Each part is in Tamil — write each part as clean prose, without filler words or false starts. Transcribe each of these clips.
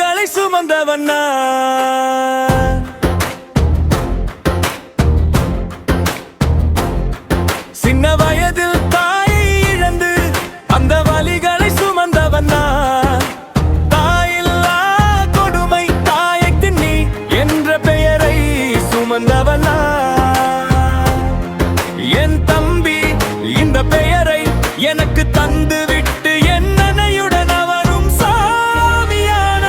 வலிகளை சுமந்தவன் நான். சின்ன வயதில் தாயை இழந்து அந்த வலிகளை சுமந்தவன் நான். தாயில்லா கொடுமை தாயை தின்னி என்ற பெயரை சுமந்தவன் நான். என் தம்பி இந்த பெயரை எனக்கு தந்து விட்டு என் அன்னையுடன் அவரும் சாமியானார்.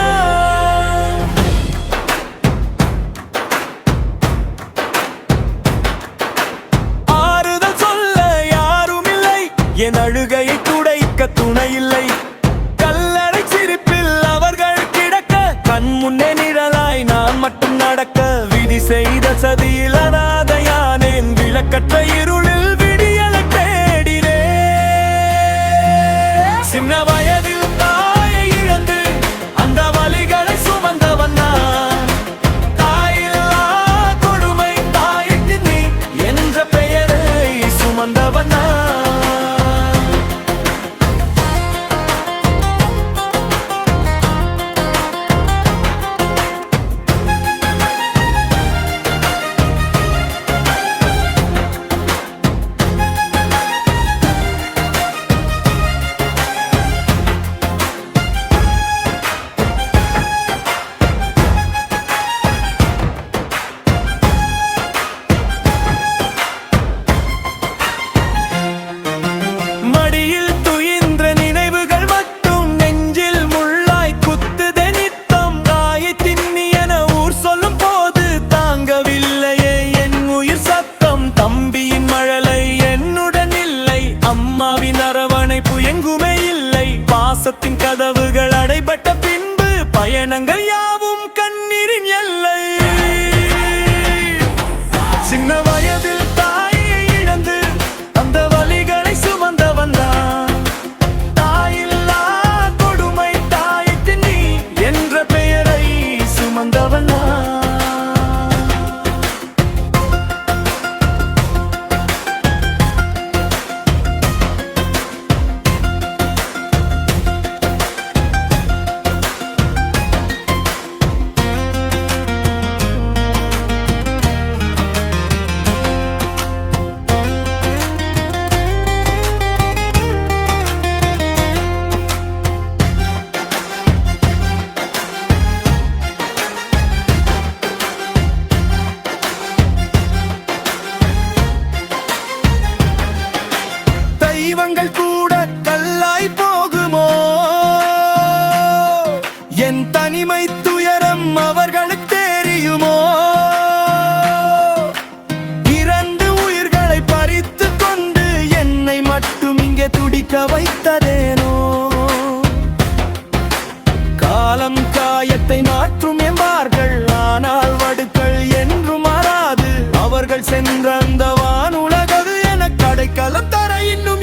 ஆறுதல் சொல்ல யாரும் இல்லை, என் அழுகையை துடைக்க துணை இல்லை. கல்லறை சிரிப்பில் அவர்கள் கிடக்க கண் முன்னே நிழலாய் நான் மட்டும் நடக்க. விதி செய்த சதியில் அனாதையானேன், விளக்கற்ற இருளில் விடியலை தேடினேன். சின்ன வயதில் தாயை இழந்து அந்த வலிகளை சுமந்தவன் நான். தாயில்லா கொடுமை தாய்க்கு நீ என்ற பெயரை சுமந்தவன் நான். மடியில் துயின்ற நினைவுகள் மட்டும் நெஞ்சில் முள்ளாய் குத்துதே நித்தம். தாயை தின்னி என ஊர் சொல்லும் போது தாங்கவில்லையே என் உயிர் சத்தம். தம்பியின் மழலை என்னுடன் இல்லை, அம்மாவின் அரவணைப்பு எங்குமே இல்லை. பாசத்தின் கதவுகள் அடைபட்ட பின்பு பயணங்கள் யாவும் கண்ணீரின் எல்லை. சின்ன வயதில் தாயை இழந்து அந்த வலிகளை சுமந்தவன் நான். தாயில்லா கொடுமை தாய்க்கு நீ என்ற பெயரை சுமந்தவன் நான். தெய்வங்கள் கூட கல்லாய் போகுமோ, என் தனிமை துயரம் அவர்களுக்கு தெரியுமோ. இரண்டு உயிர்களை பறித்து கொண்டு என்னை மட்டும் இங்கே துடிக்க வைத்ததேனோ. காலம் காயத்தை மாற்றும் என்பார்கள், ஆனால் வடுக்கள் என்றும் மாறாது. அவர்கள் சென்ற அந்த வானுலகது என கடைக்கலம் தர இன்னும்